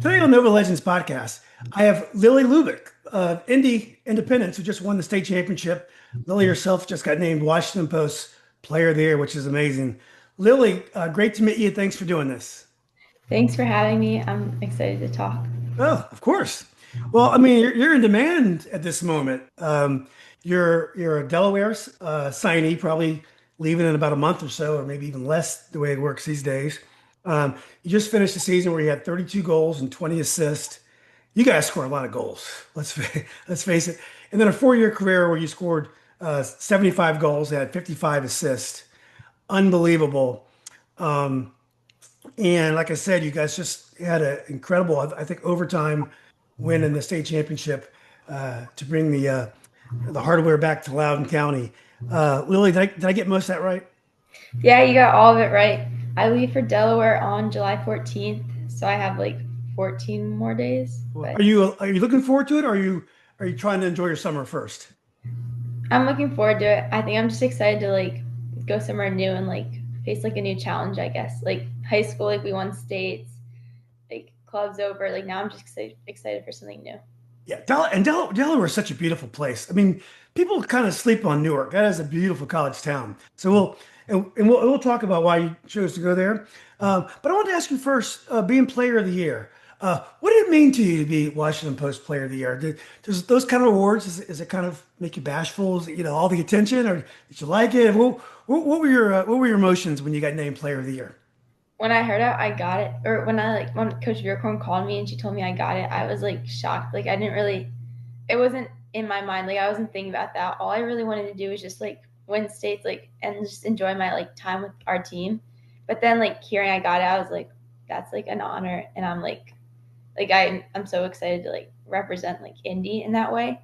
Today on Nova Legends podcast, I have Lilli Lubic of Indy Independence, who just won the state championship. Lilli herself just got named Washington Post Player of the Year, which is amazing. Lilli, great to meet you. Thanks for doing this. Thanks for having me. I'm excited to talk. Oh, of course. Well, I mean, you're in demand at this moment. You're a Delaware signee, probably leaving in about a month or so, or maybe even less, the way it works these days. You just finished a season where you had 32 goals and 20 assists. You guys score a lot of goals. Let's face it. And then a 4-year career where you scored 75 goals, had 55 assists. Unbelievable. Um, and like I said, you guys just had an incredible, I think, overtime win in the state championship to bring the hardware back to Loudoun County. Lilli, did I get most of that right? Yeah, you got all of it right. I leave for Delaware on July 14th, so I have like 14 more days. Well, But are you looking forward to it, or are you trying to enjoy your summer first? I'm looking forward to it. I think I'm just excited to like go somewhere new and like face like a new challenge, I guess. Like high school, like we won states, like clubs over. Like now I'm just excited for something new. Yeah, Delaware is such a beautiful place. I mean, people kind of sleep on Newark. That is a beautiful college town. So we'll talk about why you chose to go there. But I want to ask you first, being Player of the Year, what did it mean to you to be Washington Post Player of the Year? Does those kind of awards is it kind of make you bashful? Is it, all the attention, or did you like it? What were your emotions when you got named Player of the Year? When I heard it, I got it. Or when Coach Vierkorn called me and she told me I got it, I was like shocked. Like I didn't really it wasn't in my mind. Like I wasn't thinking about that. All I really wanted to do was just like win states, like and just enjoy my like time with our team. But then like hearing I got it, I was like, that's like an honor, and I'm so excited to like represent like Indy in that way.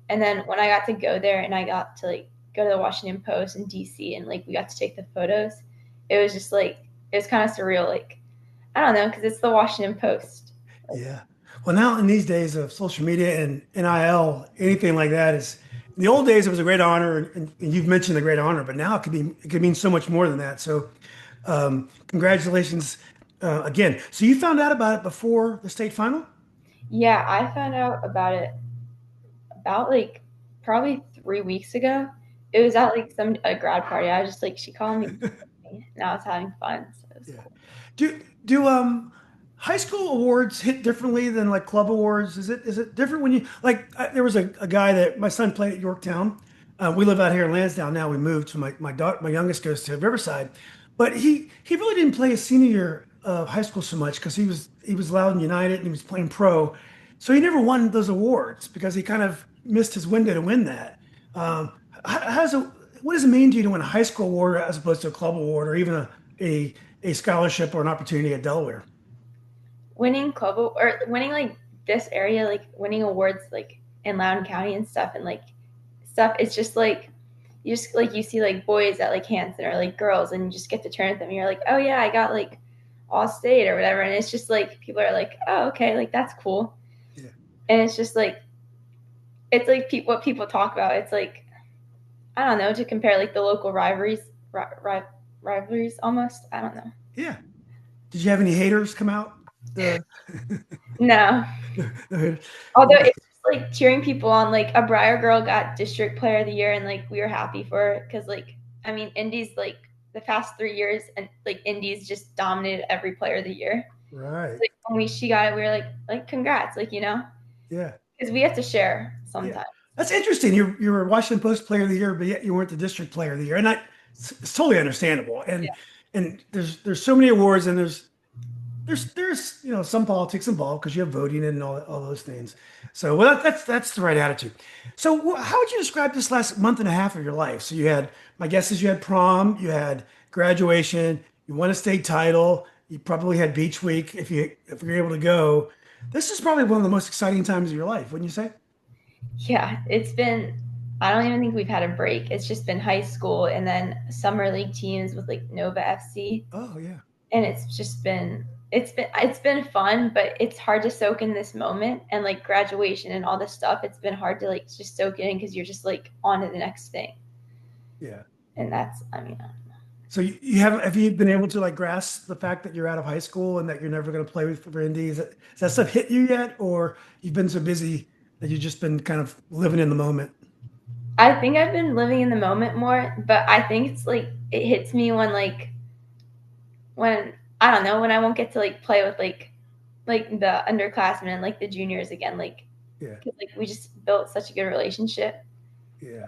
And then when I got to go there and I got to like go to the Washington Post in DC and like we got to take the photos, it was just like it was kind of surreal. Like I don't know because it's the Washington Post. Like, Yeah. Well, now in these days of social media and NIL, anything like that is, in the old days it was a great honor, and you've mentioned a great honor, but now it could mean so much more than that. So, congratulations again. So you found out about it before the state final? yeah, I found out about it about like probably 3 weeks ago. It was at like some a grad party. I was just like she called me and I was having fun, so it was Yeah. cool. Do high school awards hit differently than like club awards? Is it different when you like? There was a guy that my son played at Yorktown. We live out here in Lansdowne now. We moved, so my youngest goes to Riverside, but he really didn't play his senior year of high school so much because he was Loudoun United and he was playing pro, so he never won those awards because he kind of missed his window to win that. How's it, what does it mean to you to win a high school award as opposed to a club award or even a a scholarship or an opportunity at Delaware? Winning club or winning like this area, like winning awards like in Loudoun County and stuff, and like stuff. It's just like you just like you see like boys at like Hanson or like girls, and you just get to turn at them, and you're like, oh yeah, I got like all state or whatever, and it's just like people are like, oh okay, like that's cool, Yeah. and it's just like it's like what people talk about. It's like I don't know to compare like the local rivalries almost. I don't know. Yeah. Did you have any haters come out? The, No, the- although it's just like cheering people on. Like a Briar girl got district player of the year, and like we were happy for her because like I mean Indy's like the past 3 years, and like Indy's just dominated every player of the year. right. Like when she got it, we were like congrats, like Yeah. because we have to share Yeah. sometimes. That's interesting. You were Washington Post Player of the Year, but yet you weren't the District Player of the Year, and it's totally understandable. And there's so many awards, and there's some politics involved because you have voting and all those things. So well, that's the right attitude. So how would you describe this last month and a half of your life? So you had, my guess is you had prom, you had graduation, you won a state title, you probably had beach week if you're able to go. This is probably one of the most exciting times of your life, wouldn't you say? Yeah, it's been. I don't even think we've had a break. It's just been high school and then summer league teams with like Nova FC, Oh yeah. and it's just been it's been fun, but it's hard to soak in this moment and like graduation and all this stuff. It's been hard to like just soak it in because you're just like on to the next thing, Yeah. and that's I mean. I don't know. So you have you been able to like grasp the fact that you're out of high school and that you're never going to play with for Indy? Has that stuff hit you yet, or you've been so busy that you've just been kind of living in the moment? I think I've been living in the moment more, but I think it's like it hits me when when I don't know when I won't get to like play with like the underclassmen, like the juniors again, like Yeah, because like we just built such a good relationship. yeah.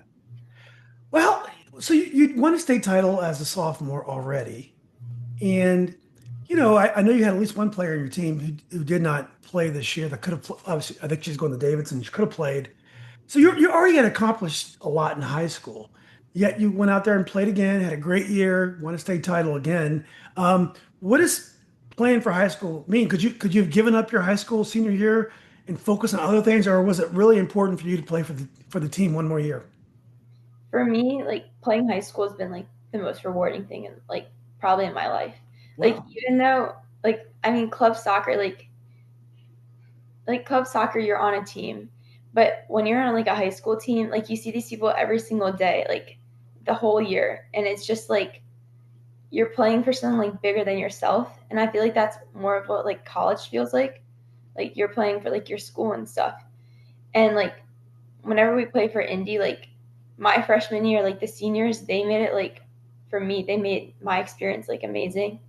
Well, so you won a state title as a sophomore already, and I know you had at least one player in your team who did not play this year that could have. Obviously, I think she's going to Davidson. She could have played. So you already had accomplished a lot in high school. Yet you went out there and played again, had a great year, won a state title again. What does playing for high school mean? Could you have given up your high school senior year and focus on other things, or was it really important for you to play for the team one more year? For me, like playing high school has been like the most rewarding thing in like probably in my life. Like Wow. even though like I mean club soccer like club soccer you're on a team, but when you're on like a high school team, like you see these people every single day, like the whole year, and it's just like you're playing for something like bigger than yourself, and I feel like that's more of what like college feels like you're playing for like your school and stuff. And like whenever we play for Indy, like my freshman year, like the seniors, they made it like for me, they made my experience like amazing.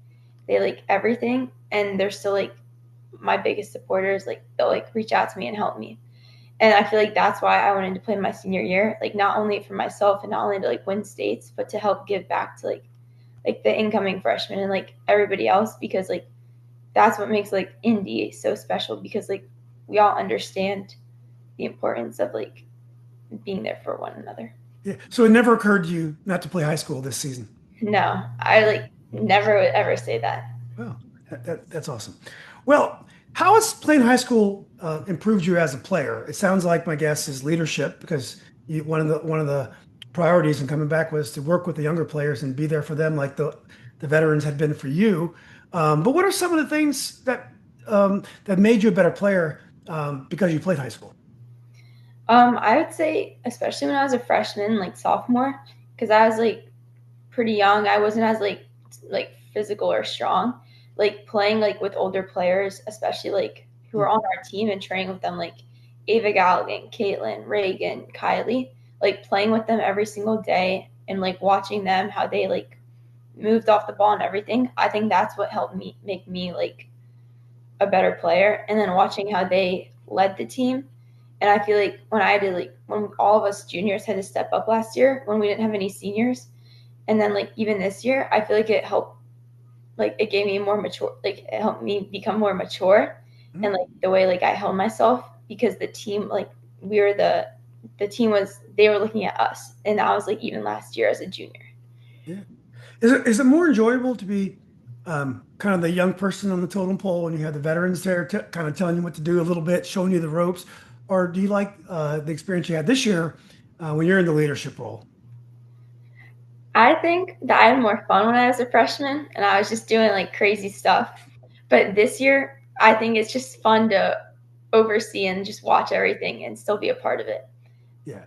They like everything, and they're still like my biggest supporters. Like they'll like reach out to me and help me. And I feel like that's why I wanted to play my senior year, like not only for myself and not only to like win states, but to help give back to like the incoming freshmen and like everybody else, because like that's what makes like Indy so special, because like we all understand the importance of like being there for one another. Yeah. So it never occurred to you not to play high school this season. No, I like never would ever say that. Well, that's awesome. Well, how has playing high school improved you as a player? It sounds like my guess is leadership because one of the priorities in coming back was to work with the younger players and be there for them like the veterans had been for you. But what are some of the things that made you a better player because you played high school? I would say, especially when I was a freshman, like sophomore, because I was like pretty young. I wasn't as like physical or strong. Like playing like with older players, especially like who were on our team and training with them, like Ava Galligan, Caitlin, Reagan, Kylie, like playing with them every single day and like watching them how they like moved off the ball and everything. I think that's what helped me make me like a better player. And then watching how they led the team. And I feel like when I did like when all of us juniors had to step up last year when we didn't have any seniors, and then like even this year, I feel like it helped, like it gave me more mature, like it helped me become more mature, and Mhm. like the way like I held myself, because the team like we were the team was they were looking at us, and I was like even last year as a junior. Yeah. Is it more enjoyable to be kind of the young person on the totem pole when you have the veterans there kind of telling you what to do a little bit, showing you the ropes, or do you like the experience you had this year when you're in the leadership role? I think that I had more fun when I was a freshman and I was just doing like crazy stuff. But this year, I think it's just fun to oversee and just watch everything and still be a part of it. Yeah.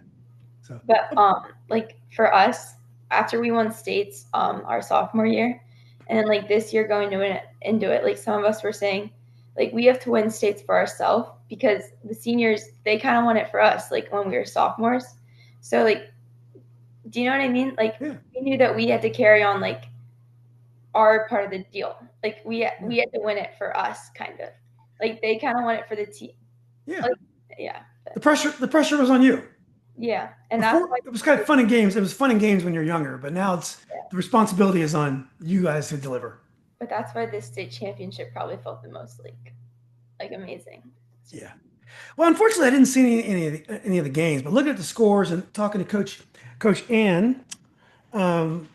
So, But like for us, after we won states our sophomore year, and then like this year going into it, like some of us were saying, like we have to win states for ourselves, because the seniors they kind of won it for us, like when we were sophomores. So like, do you know what I mean? Like yeah, we knew that we had to carry on like our part of the deal. Like yeah, we had to win it for us, kind of. Like they kind of won it for the team. yeah. Like yeah, The pressure was on you. yeah, and that's Before why. it was kind of fun and games. It was fun and games when you're younger, but now it's Yeah. the responsibility is on you guys to deliver. But that's why this state championship probably felt the most like amazing. Yeah. Well, unfortunately, I didn't see any of the games, but looking at the scores and talking to Coach Ann, um,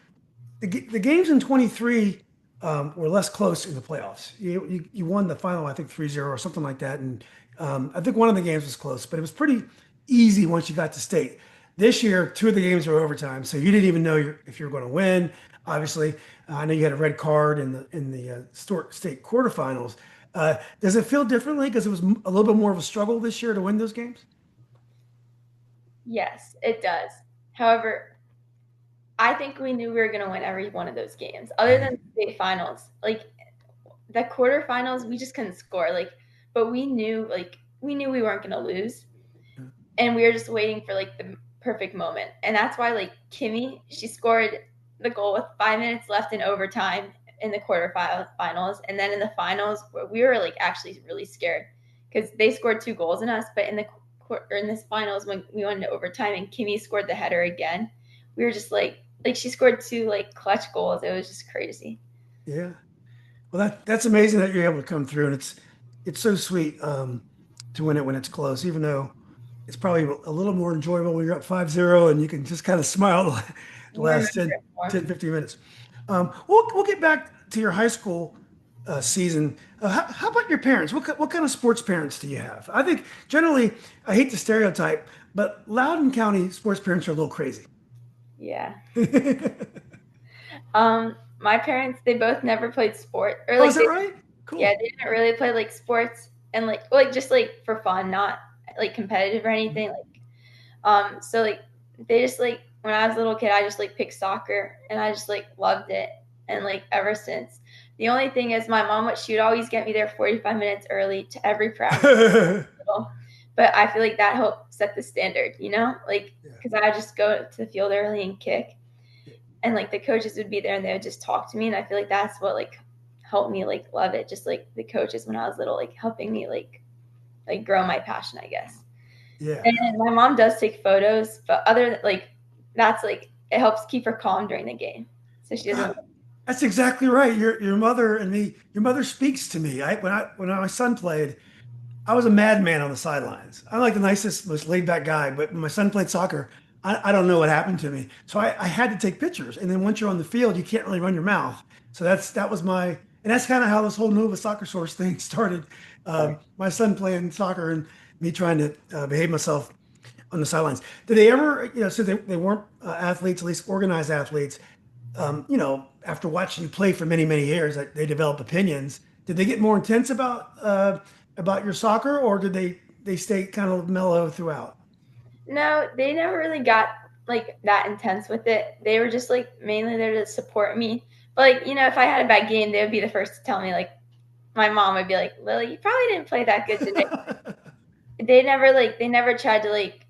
the games in 23 were less close in the playoffs. You won the final, I think 3-0 or something like that. And I think one of the games was close, but it was pretty easy once you got to state. This year, two of the games were overtime, so you didn't even know if you were going to win. Obviously, I know you had a red card in the state quarterfinals. Does it feel differently because it was a little bit more of a struggle this year to win those games? Yes, it does. However, I think we knew we were gonna win every one of those games, other than the state finals. Like the quarterfinals, we just couldn't score. Like, but we knew we weren't gonna lose, and we were just waiting for like the perfect moment. And that's why like Kimmy, she scored the goal with 5 minutes left in overtime in the quarterfinals, and then in the finals, we were like actually really scared because they scored 2 goals in us. But in this finals, when we went into overtime and Kimmy scored the header again, we were just like she scored 2 like clutch goals. It was just crazy. Yeah. Well, that's amazing that you're able to come through, and it's so sweet to win it when it's close, even though it's probably a little more enjoyable when you're up 5-0 and you can just kind of smile the You remember last 10, it more. 10, 15 minutes. We'll get back to your high school season. How about your parents? What kind of sports parents do you have? I think generally, I hate the stereotype, but Loudoun County sports parents are a little crazy. Yeah. My parents, they both never played sport, or Oh, is like that they, right? yeah, Cool. they didn't really play like sports and like just like for fun, not like competitive or anything. So like they just like when I was a little kid, I just like picked soccer and I just like loved it, and like ever since. The only thing is, my mom, what she would always get me there 45 minutes early to every practice. But I feel like that helped set the standard, like Yeah. because I just go to the field early and kick, and like the coaches would be there and they would just talk to me, and I feel like that's what like helped me like love it, just like the coaches when I was little, like helping me like grow my passion, I guess. Yeah. And my mom does take photos, but other than like that's like it helps keep her calm during the game, so she doesn't. God, that's exactly right. Your mother and me. Your mother speaks to me. When my son played, I was a madman on the sidelines. I'm like the nicest, most laid back guy. But when my son played soccer, I don't know what happened to me. So I had to take pictures. And then once you're on the field, you can't really run your mouth. So that was and that's kind of how this whole Nova Soccer Source thing started. My son playing soccer and me trying to behave myself on the sidelines. Did they ever, so they weren't athletes, at least organized athletes. After watching you play for many, many years, that they develop opinions. Did they get more intense about your soccer, or did they stay kind of mellow throughout? No, they never really got like that intense with it. They were just like mainly there to support me. But like, if I had a bad game, they would be the first to tell me. Like my mom would be like, "Lily, you probably didn't play that good today." They never tried to like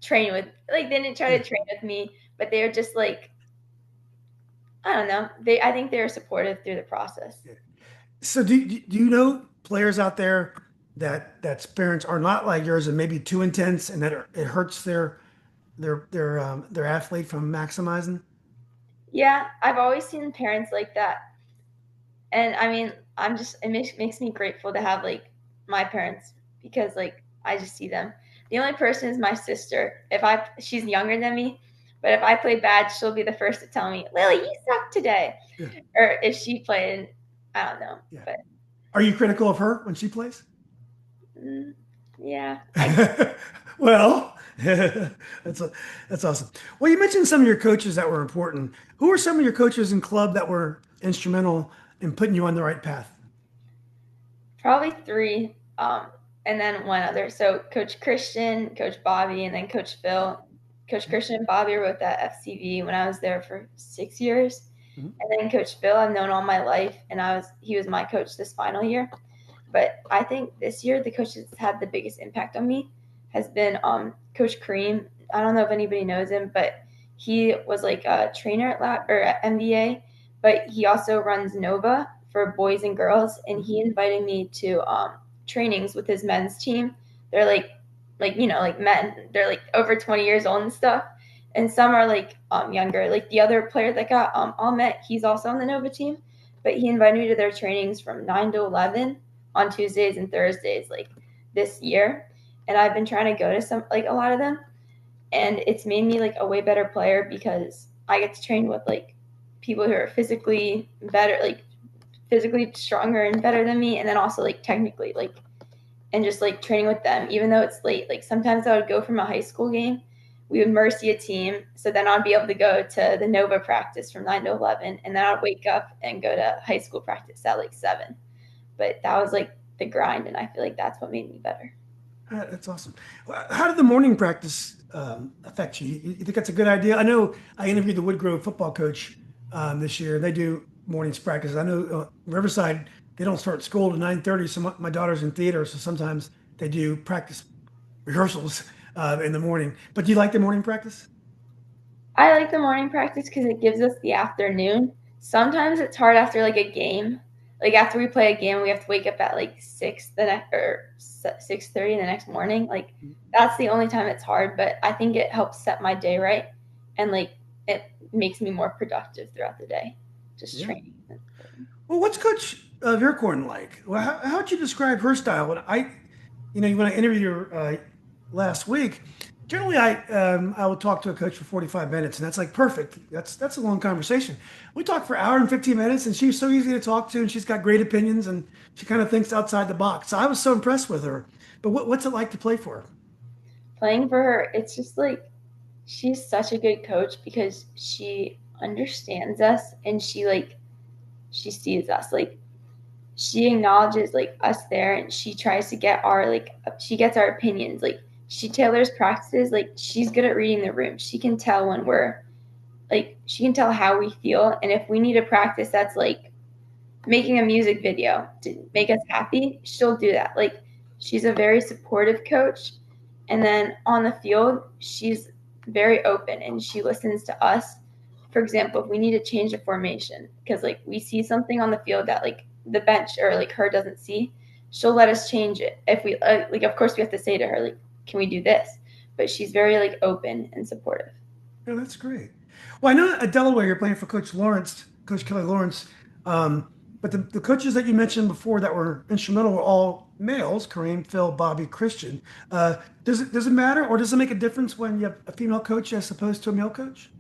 train with like they didn't try Yeah. to train with me, but they were just like, I don't know. I think they were supportive through the process. So do you know players out there that parents are not like yours and maybe too intense and that it hurts their athlete from maximizing? Yeah, I've always seen parents like that. And I mean, it makes me grateful to have like my parents, because like I just see them. The only person is my sister. She's younger than me, but if I play bad, she'll be the first to tell me, "Lily, you suck today." Yeah, Or if she played, I don't know, yeah. but Are you critical of her when she plays? mm, yeah, Well, that's awesome. Well, you mentioned some of your coaches that were important. Who are some of your coaches in club that were instrumental in putting you on the right path? probably three, and then one other. So Coach Christian, Coach Bobby, and then Coach Phil. Coach Christian and Bobby wrote that FCV when I was there for 6 years. Mhm. And then Coach Phil, I've known all my life, and he was my coach this final year. But I think this year the coach that's had the biggest impact on me has been Coach Kareem. I don't know if anybody knows him, but he was like a trainer at MBA, but he also runs Nova for boys and girls, and he invited me to trainings with his men's team. They're like men. They're like over 20 years old and stuff, and some are like younger. Like the other player that got all met, he's also on the Nova team, but he invited me to their trainings from 9 to 11 on Tuesdays and Thursdays, like this year. And I've been trying to go to a lot of them, and it's made me like a way better player because I get to train with like people who are physically better, like physically stronger and better than me, and then also like technically, like, and just like training with them, even though it's late. Like sometimes I would go from a high school game, we would mercy a team, so then I'd be able to go to the Nova practice from 9 to 11, and then I'd wake up and go to high school practice at like 7. But that was like the grind, and I feel like that's what made me better. That's awesome. How did the morning practice affect you? You think that's a good idea? I know I interviewed the Woodgrove football coach this year. They do mornings practice. I know Riverside, they don't start school to 9:30. So my daughter's in theater, so sometimes they do practice rehearsals in the morning. But do you like the morning practice? I like the morning practice because it gives us the afternoon. Sometimes it's hard after like a game. Like after we play a game, we have to wake up at like 6 the next or 6:30 the next morning. Like that's the only time it's hard, but I think it helps set my day right, and like it makes me more productive throughout the day. Just Yeah. training. Well, what's Coach Vierkorn like? Well, how would you describe her style? When I interviewed her last week, generally I would talk to a coach for 45 minutes, and that's like perfect. That's a long conversation. We talked for an hour and 15 minutes, and she's so easy to talk to, and she's got great opinions, and she kind of thinks outside the box. So I was so impressed with her. But what's it like to play for her? Playing for her, it's just like she's such a good coach because she understands us and she sees us. Like she acknowledges like us there and she tries to get our like she gets our opinions. Like she tailors practices. Like she's good at reading the room. She can tell when we're like she can tell how we feel, and if we need a practice that's like making a music video to make us happy, she'll do that. Like she's a very supportive coach. And then on the field, she's very open and she listens to us. For example, if we need to change a formation because like we see something on the field that like the bench or like her doesn't see, she'll let us change it. If we like, of course, we have to say to her like, "Can we do this?" But she's very like open and supportive. Yeah, that's great. Well, I know at Delaware you're playing for Coach Lawrence, Coach Kelly Lawrence. But the coaches that you mentioned before that were instrumental were all males: Kareem, Phil, Bobby, Christian. Does it matter, or does it make a difference when you have a female coach as opposed to a male coach?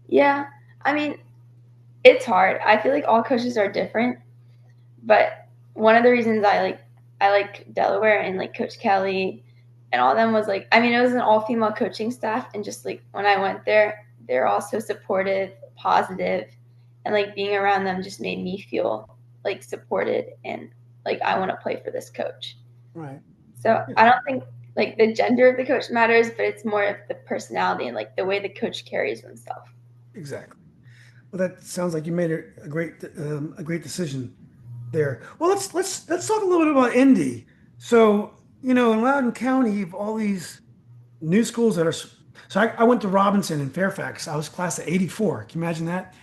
Yeah, I mean, it's hard. I feel like all coaches are different, but one of the reasons I like Delaware and like Coach Kelly and all of them was like I mean it was an all female coaching staff and just like when I went there they're all so supportive, positive, and like being around them just made me feel like supported and like I want to play for this coach. Right. So Yeah, I don't think like the gender of the coach matters, but it's more of the personality and like the way the coach carries himself. exactly. Well, that sounds like you made a great decision there. Well, let's talk a little bit about Indy. So, in Loudoun County, you've all these new schools that are. So I went to Robinson in Fairfax. I was class of '84. Can you imagine that?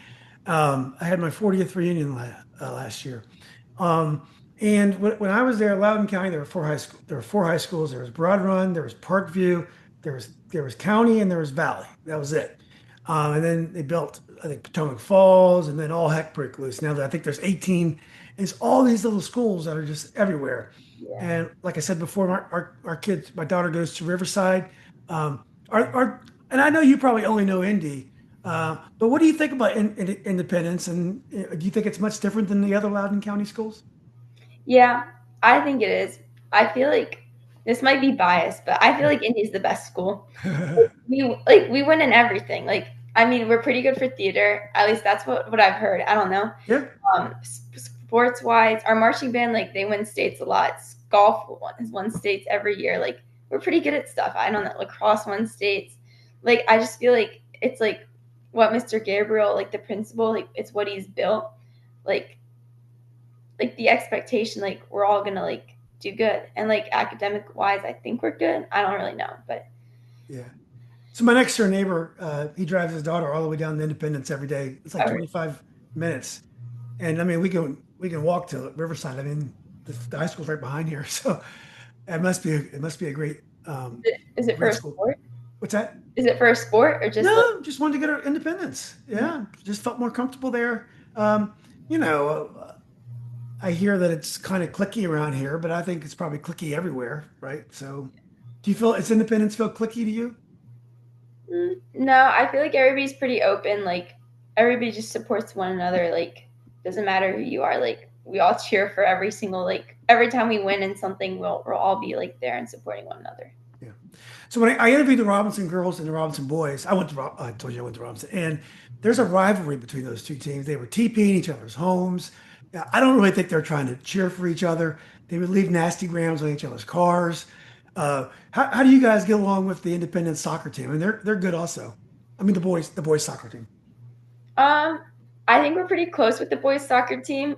I had my 40th reunion last year. Um, and when I was there, Loudoun County, there were four high school. There were four high schools. There was Broad Run, there was Parkview, there was County, and there was Valley. That was it. And then they built, I think, Potomac Falls, and then all heck broke loose. Now that I think there's 18, it's all these little schools that are just everywhere. Yeah. And like I said before, our kids, my daughter goes to Riverside. And I know you probably only know Indy, but what do you think about Independence? And do you think it's much different than the other Loudoun County schools? Yeah, I think it is. I feel like this might be biased, but I feel like Indy's the best school. We win in everything. Like I mean, we're pretty good for theater. At least that's what I've heard. I don't know. Yeah, Sports wise, our marching band like they win states a lot. Golf has won states every year. Like we're pretty good at stuff. I don't know. Lacrosse won states. Like I just feel like it's like what Mr. Gabriel, like the principal, like it's what he's built. Like like the expectation, like we're all gonna like do good. And like academic wise, I think we're good. I don't really know, but yeah. So my next door neighbor, he drives his daughter all the way down to Independence every day. It's like all right. 25 minutes, and I mean we can walk to Riverside. I mean the high school's right behind here, so it must be a Is it for great a school. sport? What's that? Is it for a sport or just like No, just wanted to get our independence. Yeah, just felt more comfortable there. You know, I hear that it's kind of clicky around here, but I think it's probably clicky everywhere, right? So, do you feel its independence feel clicky to you? no, I feel like everybody's pretty open. Like everybody just supports one another. Like doesn't matter who you are. Like we all cheer for every single like every time we win in something, we'll all be like there and supporting one another. Yeah. So when I interviewed the Robinson girls and the Robinson boys, I told you I went to Robinson, and there's a rivalry between those two teams. They were TPing each other's homes. Yeah, I don't really think they're trying to cheer for each other. They would leave nasty grams on each other's cars. How do you guys get along with the independent soccer team? And they're good also. I mean the boys soccer team. Um, I think we're pretty close with the boys soccer team.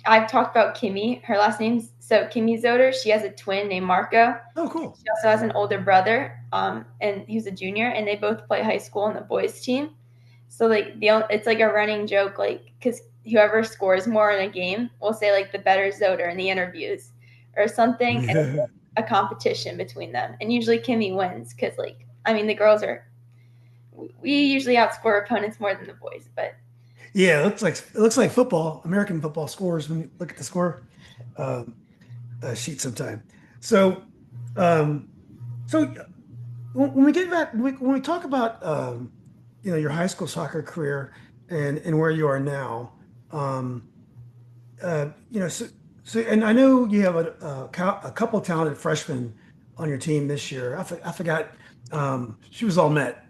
I've talked about Kimmy. Her last name's so Kimmy Zoder. She has a twin named Marco. Oh, cool. She also has an older brother, and he's a junior, and they both play high school on the boys team. So like it's like a running joke, like because whoever scores more in a game will say like the better Zoder in the interviews or something, and it's Yeah, like a competition between them. And usually Kimmy wins because like I mean the girls are we usually outscore opponents more than the boys, but it looks like football, American football scores when you look at the score um, sheet sometime. So, um, so when we get back, when we talk about your high school soccer career and where you are now, um, and I know you have a couple talented freshmen on your team this year. I forgot she was all met.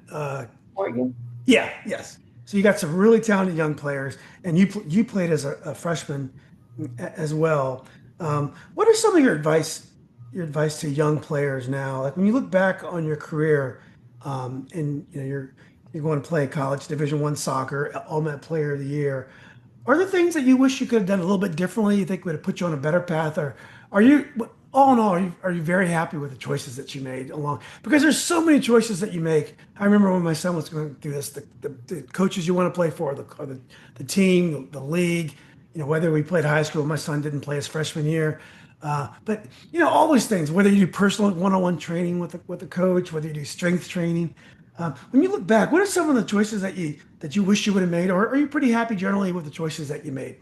Oregon. Yeah, yes. So you got some really talented young players, and you played as a freshman as well. What are some of your advice to young players now? Like when you look back on your career, and you're going to play college Division I soccer, All Met Player of the Year. Are there things that you wish you could have done a little bit differently? You think would have put you on a better path, or are you, all in all, are you very happy with the choices that you made along? Because there's so many choices that you make. I remember when my son was going through this, the coaches you want to play for, the team, the league, whether we played high school. My son didn't play his freshman year, but all these things. Whether you do personal one-on-one training with the coach, whether you do strength training. When you look back, what are some of the choices that you wish you would have made, or are you pretty happy generally with the choices that you made?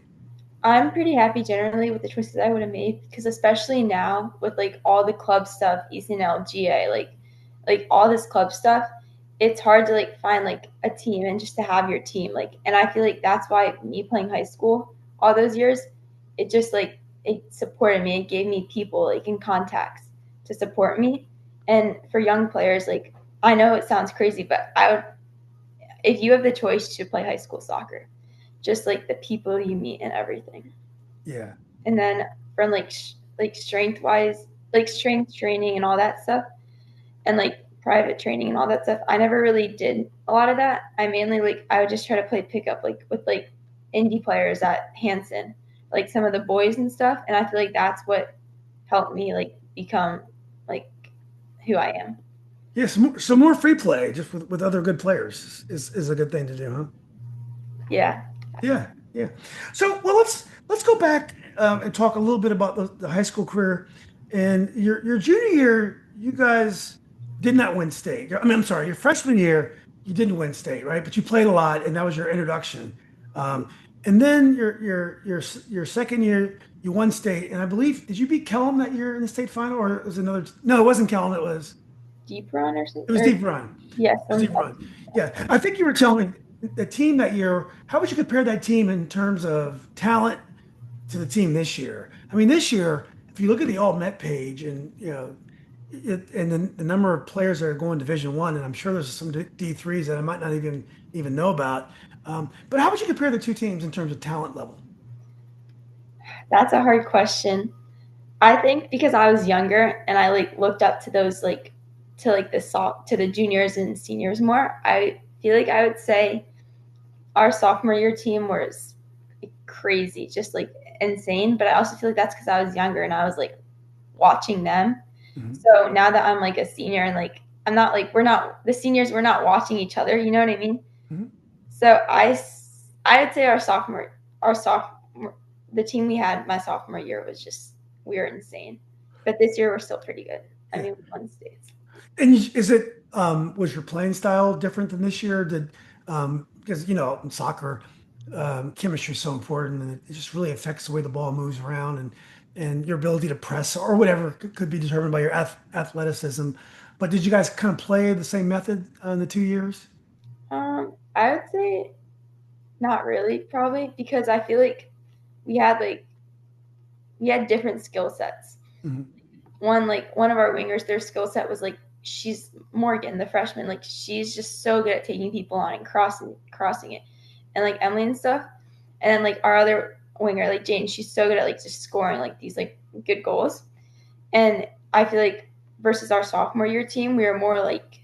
I'm pretty happy generally with the choices I would have made because especially now with like all the club stuff, ECNL, GA, like all this club stuff, it's hard to like find like a team and just to have your team. Like and I feel like that's why me playing high school all those years, it just like it supported me. It gave me people like in contacts to support me. And for young players, like I know it sounds crazy, but I would if you have the choice to play high school soccer, just like the people you meet and everything. Yeah. And then from like strength wise, like strength training and all that stuff, and like private training and all that stuff, I never really did a lot of that. I mainly like I would just try to play pickup like with like Indy players at Hanson, like some of the boys and stuff. And I feel like that's what helped me like become like who I am. Yeah, some more free play just with other good players is a good thing to do, huh? Yeah. Yeah, yeah. So, well, let's go back and talk a little bit about the high school career. And your junior year, you guys did not win state. I mean, I'm sorry, your freshman year, you didn't win state, right? But you played a lot, and that was your introduction. Um, and then your second year, you won state, and I believe did you beat Kellum that year in the state final, or it was another? No, it wasn't Kellum. Deep run or It something. was Or Deep Run. yes, It was Deep Run. Yeah, I think you were telling me the team that year. How would you compare that team in terms of talent to the team this year? I mean, this year, if you look at the All Met page, and and the number of players that are going Division I, and I'm sure there's some D3s that I might not even know about. But how would you compare the two teams in terms of talent level? that's a hard question. I think because I was younger and I like looked up to those like to like to the juniors and seniors more. I feel like I would say our sophomore year team was crazy, just like insane. But I also feel like that's because I was younger and I was like watching them. Mhm. So now that I'm like a senior and like I'm not like we're not the seniors, we're not watching each other. You know what I mean? Mhm. So I would say our sophomore the team we had my sophomore year was just we were insane. But this year we're still pretty good. I Yeah. mean, we won states. And is it was your playing style different than this year? Did because in soccer, chemistry is so important, and it just really affects the way the ball moves around, and your ability to press or whatever could be determined by your athleticism. But did you guys kind of play the same method in the 2 years? I would say not really, probably because I feel we had like we had different skill sets. Mhm. One of our wingers, their skill set was like she's Morgan, the freshman, like she's just so good at taking people on and crossing it, and like Emily and stuff. And then like our other winger, like Jane, she's so good at like just scoring like these like good goals. And I feel like versus our sophomore year team, we were more like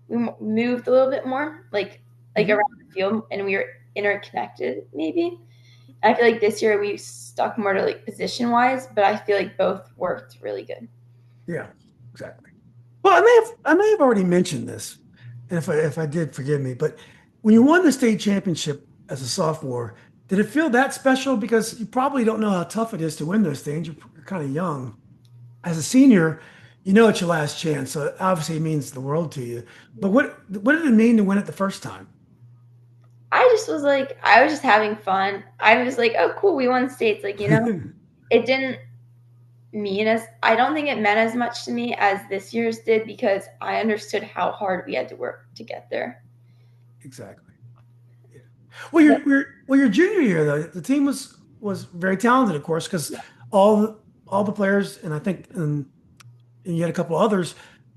we moved a little bit more like Mhm. around the field, and we were interconnected maybe. I feel like this year we stuck more to like position wise, but I feel like both worked really good. Yeah, exactly. Well, I may have already mentioned this, and if I did, forgive me. But when you won the state championship as a sophomore, did it feel that special? Because you probably don't know how tough it is to win those things. You're kind of young. As a senior, you know it's your last chance, so obviously it means the world to you. But what did it mean to win it the first time? I just was like, I was just having fun. I was like, oh, cool, we won states. Like, it didn't mean as, I don't think it meant as much to me as this year's did because I understood how hard we had to work to get there. Exactly. Yeah. Well, your junior year though, the team was very talented, of course, because all the players, and I think and you had a couple others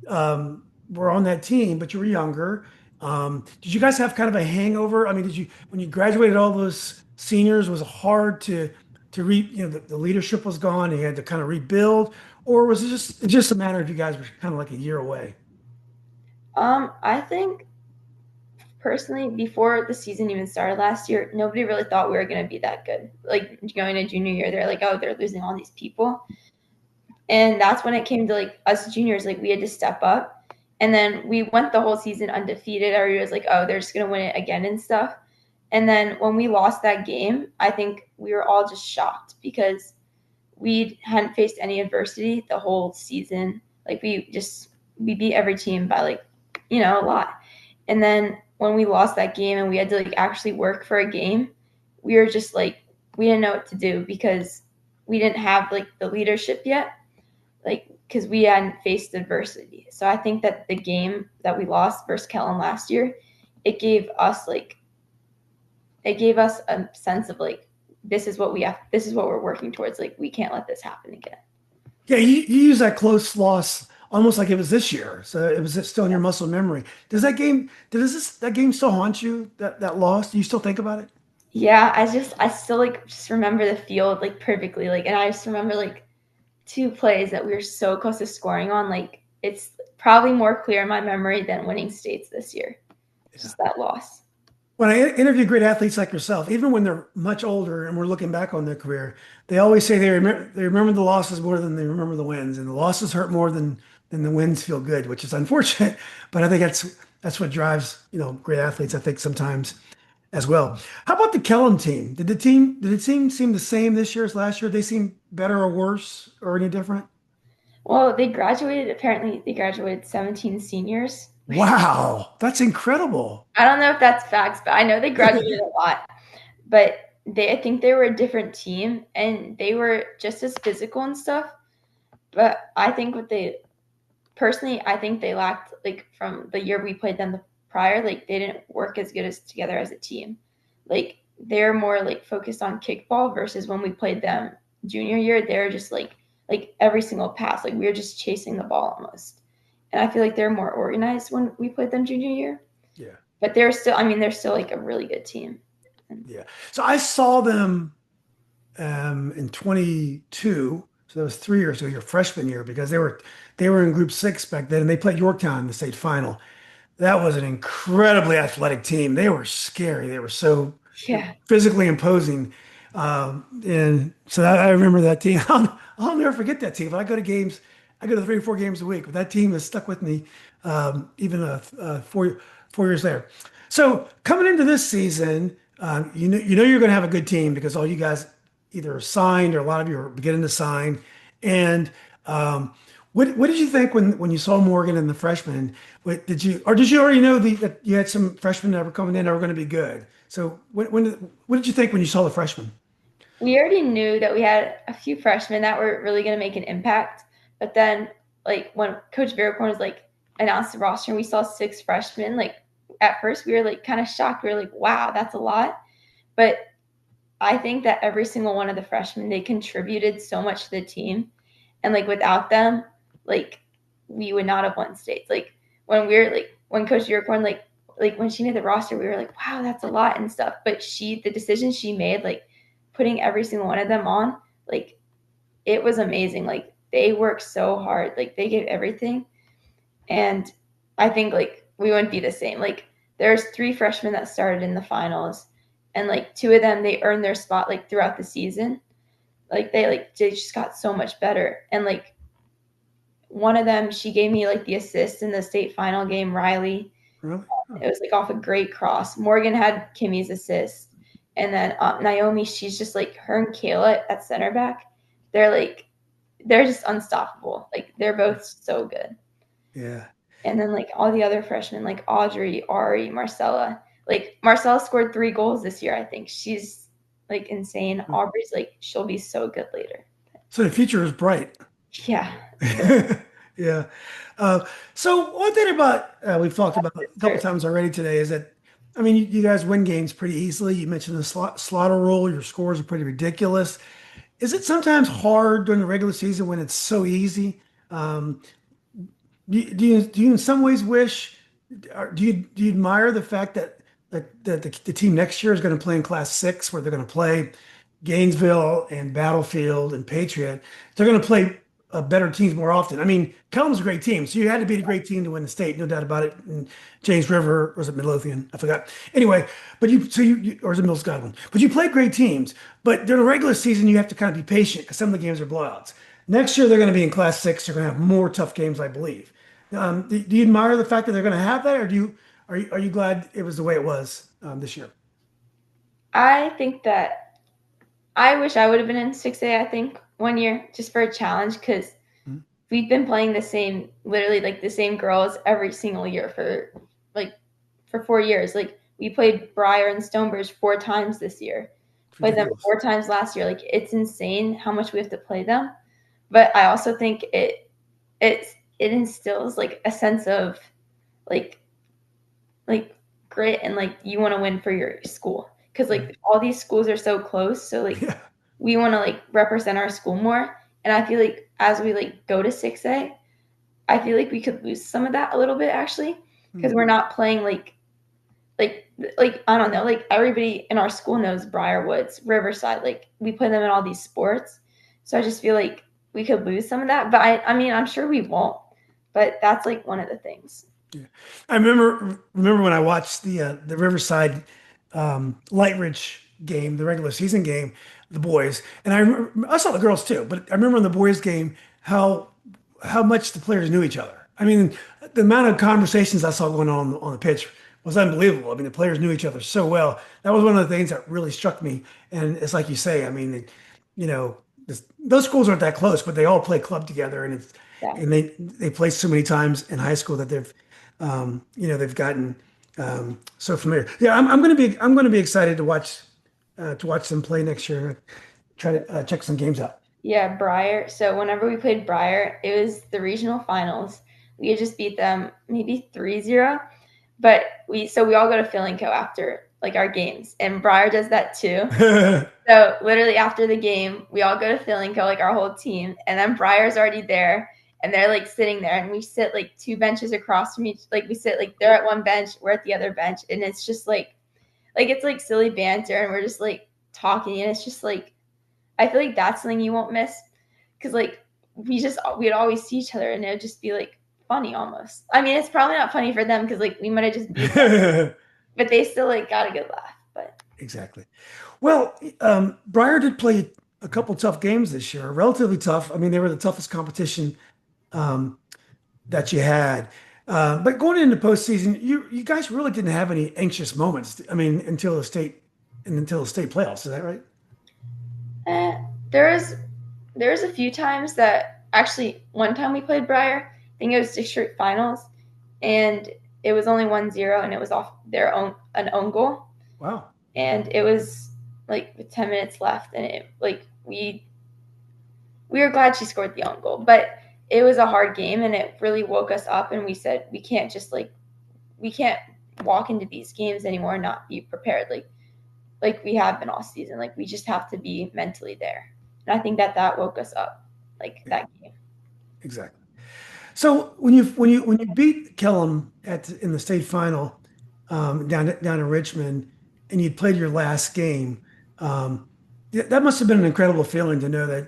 were on that team, but you were younger. Did you guys have kind of a hangover? I mean, did you when you graduated all those seniors, was it hard the leadership was gone and you had to kind of rebuild, or was it just a matter of you guys were kind of like a year away? I think personally, before the season even started last year, nobody really thought we were going to be that good. Like going to junior year, they're like, oh, they're losing all these people. And that's when it came to like us juniors, like we had to step up. And then we went the whole season undefeated. Everybody was like, oh, they're just going to win it again and stuff. And then when we lost that game, I think we were all just shocked because we hadn't faced any adversity the whole season. Like we beat every team by like, a lot. And then when we lost that game and we had to like actually work for a game, we were just like we didn't know what to do because we didn't have like the leadership yet, like because we hadn't faced adversity. So I think that the game that we lost versus Kellen last year, it gave us like it gave us a sense of like this is what we're working towards. Like we can't let this happen again. Yeah, you use that close loss almost like it was this year, so it was still in your muscle memory. That game still haunt you? That loss? Do you still think about it? Yeah, I still like just remember the field like perfectly. Like and I just remember like two plays that we were so close to scoring on. Like it's probably more clear in my memory than winning states this year. Yeah. Just that loss. When I interview great athletes like yourself, even when they're much older and we're looking back on their career, they always say they remember the losses more than they remember the wins, and the losses hurt more than the wins feel good, which is unfortunate. But I think that's what drives great athletes. I think sometimes as well. How about the Kellen team? Did the team seem the same this year as last year? Did they seem better or worse or any different? Well, apparently they graduated 17 seniors. Wow, that's incredible. I don't know if that's facts, but I know they graduated a lot. But I think they were a different team and they were just as physical and stuff. But I think I think they lacked like from the year we played them the prior, like they didn't work as good as together as a team. Like they're more like focused on kickball versus when we played them junior year, they're just like every single pass, like we were just chasing the ball almost. And I feel like they're more organized when we played them junior year. Yeah, But they're still like a really good team. And yeah. So I saw them in 22. So that was 3 years ago, your freshman year, because they were in Group 6 back then, and they played Yorktown in the state final. That was an incredibly athletic team. They were scary. They were so yeah. physically imposing. And so I remember that team. I'll never forget that team. When I go to games, I go to 3 or 4 games a week, but that team has stuck with me even 4 years later. So coming into this season, you know you're going to have a good team because all you guys either are signed or a lot of you are beginning to sign. And what did you think when you saw Morgan and the freshmen? Did you already know that you had some freshmen that were coming in that were going to be good? So what did you think when you saw the freshmen? We already knew that we had a few freshmen that were really going to make an impact. But then, like, when Coach Vierkorn was like announced the roster and we saw 6 freshmen, like, at first we were like kind of shocked. We were like, wow, that's a lot. But I think that every single one of the freshmen, they contributed so much to the team. And like without them, like we would not have won states. Like when Coach Vierkorn like when she made the roster, we were like, wow, that's a lot and stuff. But the decision she made, like putting every single one of them on, like it was amazing. Like they work so hard. Like they give everything. And I think like we wouldn't be the same. Like there's 3 freshmen that started in the finals, and like 2 of them they earned their spot like throughout the season. They just got so much better. And like one of them, she gave me like the assist in the state final game, Riley. Really? Oh, It was like off a great cross. Morgan had Kimmy's assist. And then Naomi, she's just like her and Kayla at center back. They're like, they're just unstoppable. Like they're both so good. yeah. And then like all the other freshmen, like Audrey, Ari, Marcella. Like Marcella scored 3 goals this year. I think she's like insane. Aubrey's like she'll be so good later. So the future is bright. Yeah, Yeah. Uh, so one thing about we've talked about a couple sure. times already today is that I mean you guys win games pretty easily. You mentioned the slaughter rule. Your scores are pretty ridiculous. Is it sometimes hard during the regular season when it's so easy? Um, do you in some ways wish? Do you admire the fact that the team next year is going to play in Class Six, where they're going to play Gainesville and Battlefield and Patriot? They're going to play better teams more often. I mean, Kellam's a great team, so you had to beat a great team to win the state, no doubt about it. And James River, or was it Midlothian? I forgot. Anyway, but or was it Mills Godwin? But you played great teams. But during the regular season, you have to kind of be patient because some of the games are blowouts. Next year, they're going to be in Class Six. They're going to have more tough games, I believe. Do you admire the fact that they're going to have that, or are you glad it was the way it was this year? I think that I wish I would have been in 6A, I think, one year just for a challenge because Mhm. we've been playing the same, literally like the same girls every single year like for 4 years. Like we played Briar and Stonebridge 4 times this year, It's played them ridiculous. 4 times last year. Like it's insane how much we have to play them. But I also think it instills like a sense of like like grit and like you want to win for your school because Right. like all these schools are so close. So like Yeah. we want to like represent our school more. And I feel like as we like go to 6A, I feel like we could lose some of that a little bit actually because Mm. we're not playing like I don't know, like everybody in our school knows Briarwoods, Riverside, like we play them in all these sports. So I just feel like we could lose some of that, but I mean, I'm sure we won't. But that's like one of the things. Yeah. I remember when I watched the Riverside Light Ridge game, the regular season game, the boys, and I saw the girls too, but I remember in the boys game how much the players knew each other. I mean, the amount of conversations I saw going on the pitch was unbelievable. I mean, the players knew each other so well. That was one of the things that really struck me. And it's like you say, I mean, you know, those schools aren't that close, but they all play club together, Yeah. and they play so many times in high school that they've gotten so familiar. Yeah, I'm going to be excited to watch them play next year. Try to check some games out. Yeah, Briar. So whenever we played Briar, it was the regional finals. We had just beat them maybe 3-0. But we all go to Filling Co after like our games. And Briar does that too. So literally after the game, we all go to Filling Co, like our whole team, and then Briar's already there, and they're like sitting there, and we sit like 2 benches across from each. Like we sit like they're at one bench, we're at the other bench, and it's just like it's like silly banter, and we're just like talking, and it's just like I feel like that's something you won't miss because like we'd always see each other, and it would just be like funny almost. I mean, it's probably not funny for them because like we might have just beat them, but they still like got a good laugh. But Exactly. Well, Briar did play a couple tough games this year, relatively tough. I mean, they were the toughest competition um, that you had. But going into postseason, you guys really didn't have any anxious moments. I mean, until the state playoffs. Is that right? eh, there's there's a few times that actually one time we played Briar. I think it was district finals, and it was only 1-0, and it was off their own an own goal, Wow. and it was like with 10 minutes left, and it like we were glad she scored the own goal, but it was a hard game, and it really woke us up, and we said we can't just like we can't walk into these games anymore and not be prepared like we have been all season. Like we just have to be mentally there, and I think that woke us up like Yeah, that game. exactly. So when you beat Kellum in the state final down in Richmond, and you played your last game, that must have been an incredible feeling to know that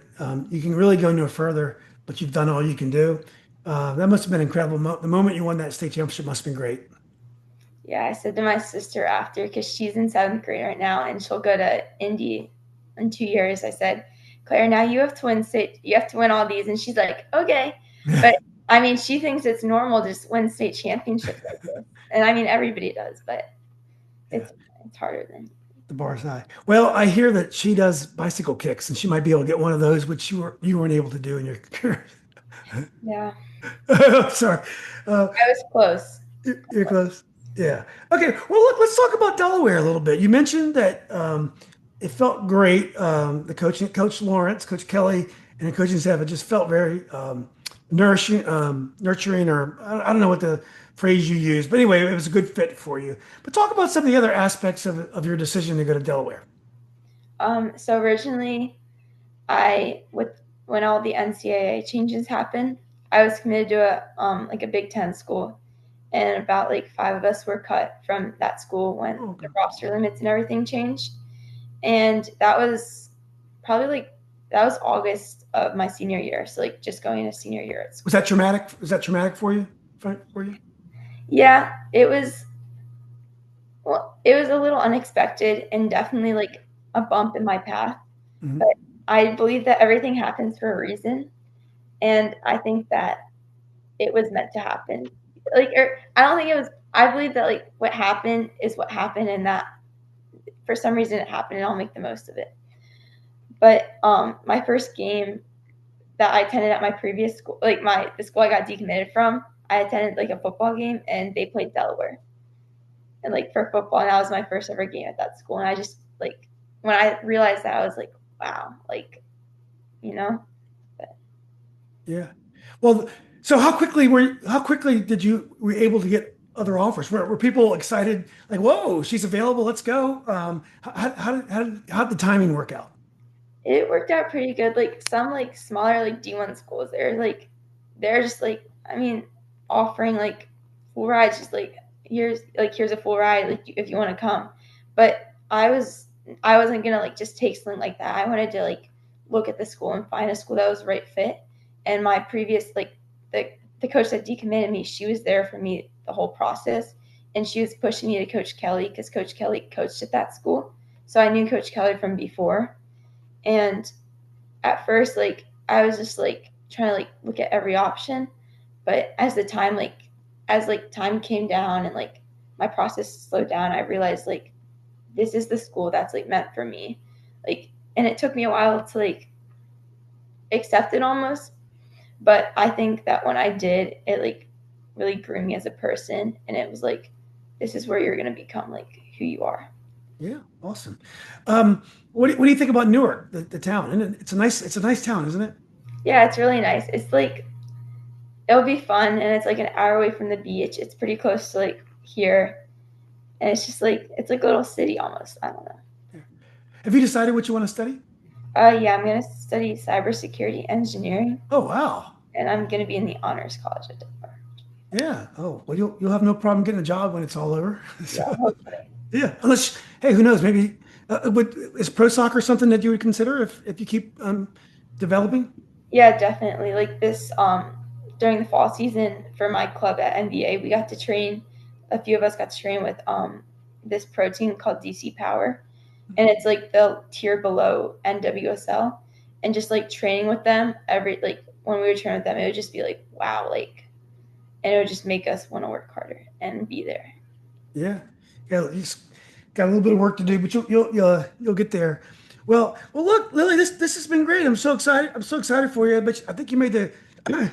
you can really go no further but you've done all you can do. That must have been incredible. The moment you won that state championship must have been great. Yeah, I said to my sister after, because she's in seventh grade right now and she'll go to Indy in 2 years. I said, Claire, now you have to win state, you have to win all these. And she's like, okay. But I mean, she thinks it's normal to just win state championships like this. And I mean, everybody does, but Yeah, it's it's harder than. the bar's high. Well, I hear that she does bicycle kicks, and she might be able to get one of those, which you weren't able to do in your career. Yeah, Sorry. Uh, I was close. you're close. Yeah. Okay. Well, look, let's talk about Delaware a little bit. You mentioned that it felt great. The Coach Lawrence, Coach Kelly, and the coaching staff, it just felt very nurturing, or I don't know what the phrase you used, but anyway, it was a good fit for you. But talk about some of the other aspects of your decision to go to Delaware. So originally, I with when all the NCAA changes happened, I was committed to a Big Ten school, and about like five of us were cut from that school when Oh, the okay. roster limits and everything changed. And that was probably that was August of my senior year, so like just going into senior year at Was school. that traumatic? Was that traumatic for you? For you? Yeah, it was. Well, it was a little unexpected and definitely like a bump in my path. But Mhm. I believe that everything happens for a reason, and I think that it was meant to happen. I don't think it was. I believe that like what happened is what happened, and that for some reason it happened, and I'll make the most of it. But my first game that I attended at my previous school, like my the school I got decommitted from, I attended like a football game, and they played Delaware, and like for football, and that was my first ever game at that school, and I just like when I realized that I was like, wow, like you know, but Yeah. Well, so how quickly did you were you able to get other offers? Were people excited? Like, whoa, she's available. Let's go. How did the timing work out? it worked out pretty good. Like some like smaller like D1 schools, they're just like I mean offering like full rides, just like here's a full ride like if you want to come. But I wasn't gonna like just take something like that. I wanted to like look at the school and find a school that was the right fit. And my previous like the coach that decommitted me, she was there for me the whole process, and she was pushing me to Coach Kelly because Coach Kelly coached at that school. So I knew Coach Kelly from before, and at first, like I was just like trying to like look at every option, but as like time came down and like my process slowed down, I realized like this is the school that's like meant for me. Like, and it took me a while to like accept it almost, but I think that when I did, it like really grew me as a person, and it was like this is where you're gonna become like who you are. Yeah, awesome. What do you think about Newark, the town? And it's a nice town, isn't it? Yeah, it's really nice. It's like it'll be fun, and it's like an hour away from the beach. It's pretty close to like here, and it's just like it's like a little city almost. I don't know. Yeah. Have you decided what you want to study? Yeah, I'm gonna study cybersecurity engineering, Oh, wow. and I'm gonna be in the honors college at Delaware. Yeah. Oh, well, you'll have no problem getting a job when it's all over. Yeah, So, hopefully. yeah, unless, hey, who knows? Maybe is pro soccer something that you would consider if you keep developing? Yeah, definitely. Like this, during the fall season for my club at NBA, we got to train. A few of us got to train with this protein called DC Power, and it's like the tier below NWSL, and just like training with them every like when we would train with them, it would just be like wow, like, and it would just make us want to work harder and be there. Yeah, yeah. You just got a little bit of work to do, but you'll get there. Well. Look, Lily, this has been great. I'm so excited. I'm so excited for you. But I think you made the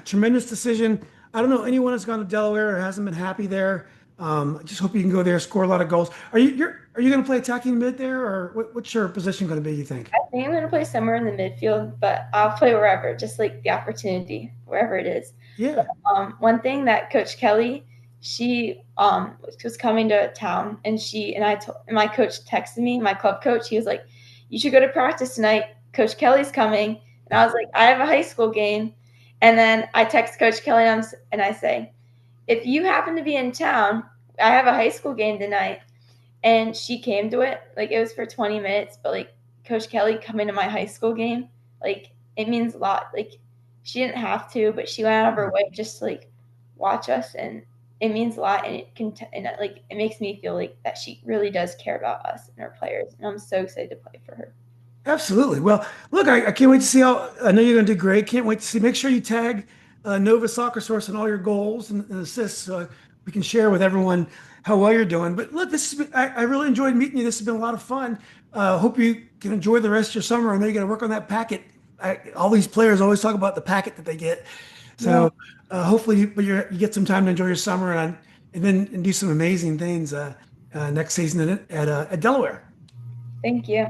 tremendous decision. I don't know anyone that's gone to Delaware or hasn't been happy there. I just hope you can go there, score a lot of goals. Are you going to play attacking mid there, or what's your position going to be? You think? I think I'm gonna play somewhere in the midfield, but I'll play wherever, just like the opportunity, wherever it is. Yeah. One thing that Coach Kelly, she was coming to town, and and my coach texted me, my club coach. He was like, "You should go to practice tonight. Coach Kelly's coming." And I was like, "I have a high school game." And then I text Coach Kelly, and I say, "If you happen to be in town, I have a high school game tonight." And she came to it. Like it was for 20 minutes, but like Coach Kelly coming to my high school game, like it means a lot. Like she didn't have to, but she went out of her way just to like watch us, and it means a lot. And like it makes me feel like that she really does care about us and our players, and I'm so excited to play for her. Absolutely. Well, look, I can't wait to see how. I know you're going to do great. Can't wait to see. Make sure you tag Nova Soccer Source in all your goals and assists, so we can share with everyone how well you're doing. But look, this has been, I really enjoyed meeting you. This has been a lot of fun. Hope you can enjoy the rest of your summer. I know you got to work on that packet. All these players always talk about the packet that they get. Yeah. So hopefully, you get some time to enjoy your summer and then and do some amazing things next season at Delaware. Thank you.